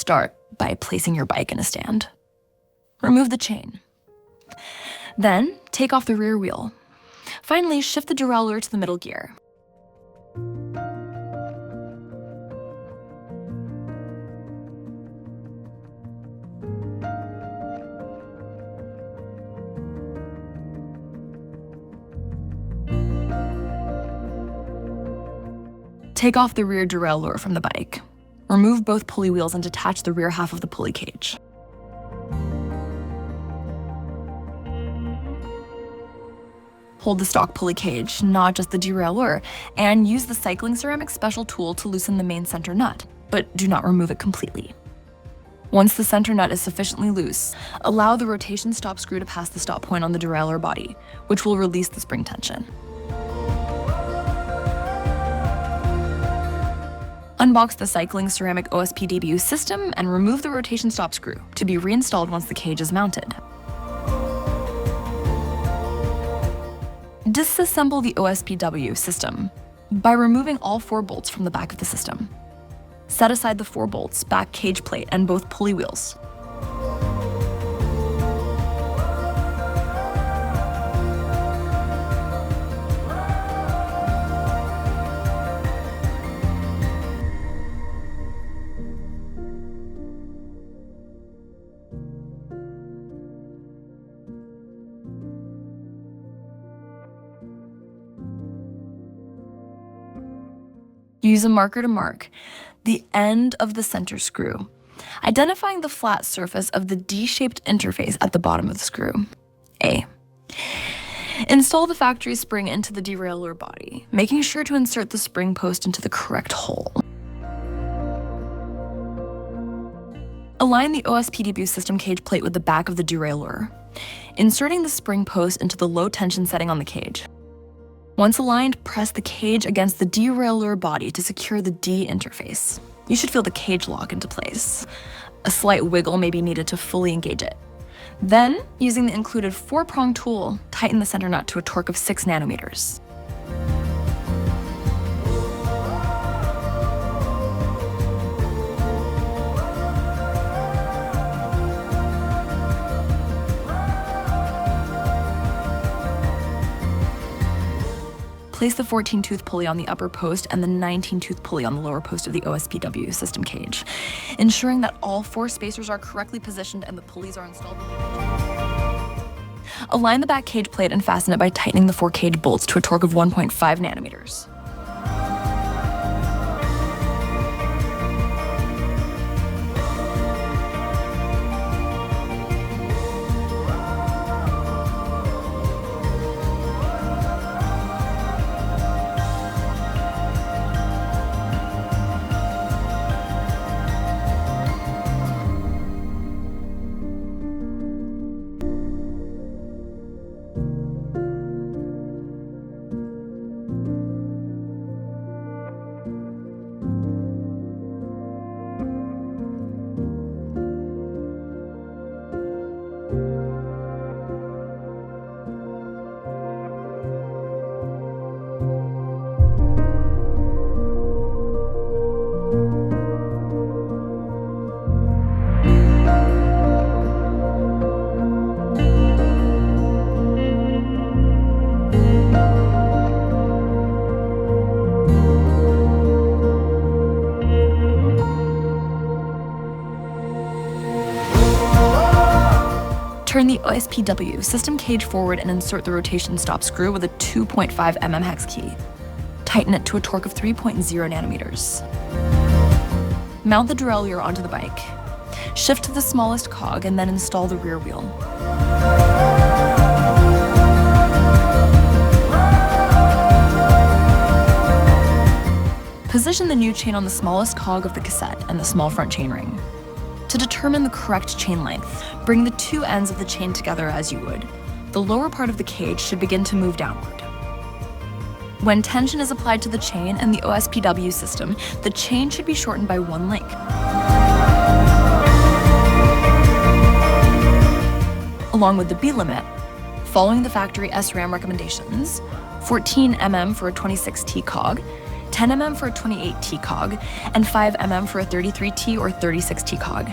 start by placing your bike in a stand. Remove the chain. Then, take off the rear wheel. Finally, shift the derailleur to the middle gear. Take off the rear derailleur from the bike. Remove both pulley wheels and detach the rear half of the pulley cage. Hold the stock pulley cage, not just the derailleur, and use the Cyclingceramic special tool to loosen the main center nut, but do not remove it completely. Once the center nut is sufficiently loose, allow the rotation stop screw to pass the stop point on the derailleur body, which will release the spring tension. Unbox the Cyclingceramic OSPW system and remove the rotation stop screw to be reinstalled once the cage is mounted. Disassemble the OSPW system by removing all 4 bolts from the back of the system. Set aside the 4 bolts, back cage plate, and both pulley wheels. Use a marker to mark the end of the center screw, identifying the flat surface of the D-shaped interface at the bottom of the screw. A. Install the factory spring into the derailleur body, making sure to insert the spring post into the correct hole. Align the OSPW system cage plate with the back of the derailleur, inserting the spring post into the low tension setting on the cage. Once aligned, press the cage against the derailleur body to secure the D interface. You should feel the cage lock into place. A slight wiggle may be needed to fully engage it. Then, using the included 4-prong tool, tighten the center nut to a torque of 6 nanometers. Place the 14-tooth pulley on the upper post and the 19-tooth pulley on the lower post of the OSPW system cage, ensuring that all 4 spacers are correctly positioned and the pulleys are installed. Align the back cage plate and fasten it by tightening the 4 cage bolts to a torque of 1.5 nanometers. Turn the OSPW system cage forward and insert the rotation stop screw with a 2.5 mm hex key. Tighten it to a torque of 3.0 nanometers. Mount the derailleur onto the bike. Shift to the smallest cog and then install the rear wheel. Position the new chain on the smallest cog of the cassette and the small front chainring. To determine the correct chain length, bring the 2 ends of the chain together as you would. The lower part of the cage should begin to move downward. When tension is applied to the chain and the OSPW system, the chain should be shortened by 1 link. Along with the B limit, following the factory SRAM recommendations, 14 mm for a 26T cog, 10 mm for a 28T cog, and 5 mm for a 33T or 36T cog.